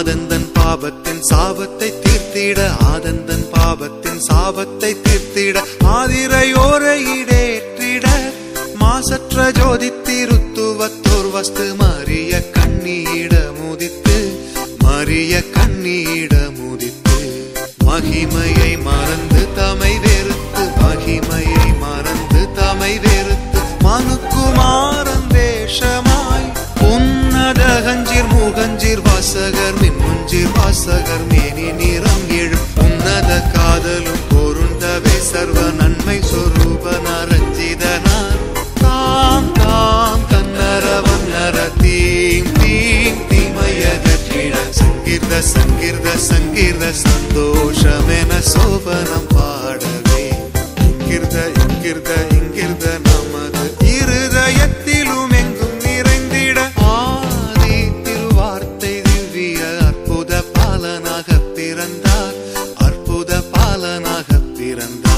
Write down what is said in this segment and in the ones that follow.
ஆதந்தன் பாவத்தின் சாபத்தை தீர்த்திட, ஆதந்தன் பாவத்தின் சாபத்தை தீர்த்திட, ஆதிரையோரை இடேற்றிட, மாசற்ற ஜோதி திருத்துவத்தோர் வஸ்து மரிய கண்ணீட முதித்து, மரிய கண்ணீட முதித்து, மகிமையை மறந்து தமை வெறுத்து, மகிமையை மறந்து தமை வெறுத்து, மனுக்குமாரன் வேஷமாய் உன்னத கஞ்சீர் முகஞ்சீர் வாசகர் மின்முஞ்சீர் வாசகர் மேனி நிறம் எழும் உன்னத காதலும் பொருந்தவே சர்வ நன்மை சொரூபன ரஞ்சிதனார் தாம் தாம் கன்னர வன்னர தீம் தீம் தீமையகற்றிட சங்கீர்த சங்கீர்த சங்கீர்த சந்தோஷமென சோபனம் பாடவே இங்கிருந்த இங்கிருந்த இங்கிருந்த நமது இருதயத்திலும் எங்கும் நிறைந்திட ஆதி திருவார்த்தை திவ்ய அற்புத பாலனாக பிறந்தார், அற்புத பாலனாக பிறந்தார்.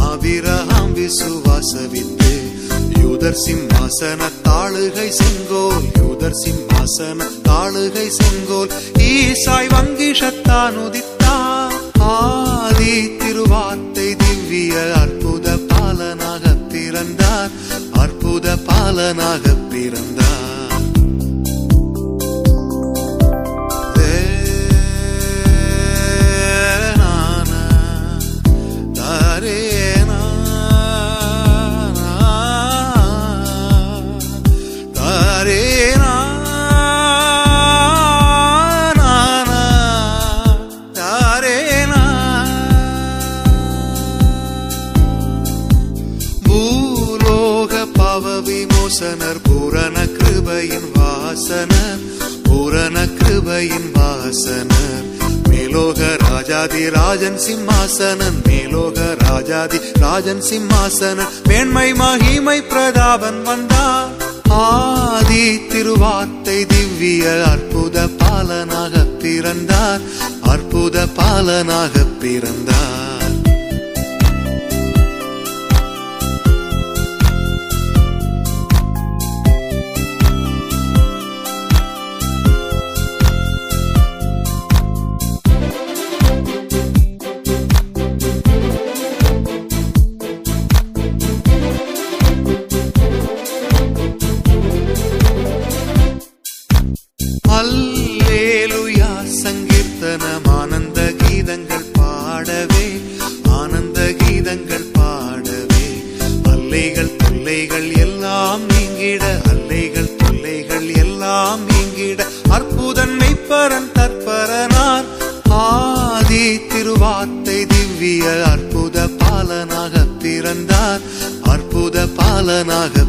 அபிரஹாம் விசுவாசவித்து யூதர் சிம்மாசன தாளுகை செங்கோல், யூதர் சிம்மாசன தாளுகை செங்கோல் ஈசாய் வங்கிஷத்தான் உதித்தார். ஆதி திருவார்த்தை திவ்ய அற்புத பாலனாக பிறந்தார், அற்புத பாலனாக பிறந்தார். விமோசனர் பூரண கிருபையின் வாசனர், பூரண கிருபையின் வாசனர், மேலோக ராஜாதி ராஜன் சிம்மாசனன், மேலோக ராஜாதி ராஜன் சிம்மாசனன், மேன்மை மகிமை பிரதாபன் வந்தார். ஆதி திருவார்த்தை திவ்ய அற்புத பாலனாக பிறந்தார், அற்புத பாலனாக பிறந்தார். அல்லேலூயா சங்கீர்த்தனம் ஆனந்த கீதங்கள் பாடவே, ஆனந்த கீதங்கள் பாடவே, அல்லைகள் தொல்லைகள் எல்லாம் நீங்கிட, அல்லைகள் தொல்லைகள் எல்லாம் நீங்கிட, அற்புதன் மெய்ப்பரன் தற்பரனார். ஆதி திருவார்த்தை திவ்ய அற்புத பாலனாக பிறந்தார், அற்புத பாலனாக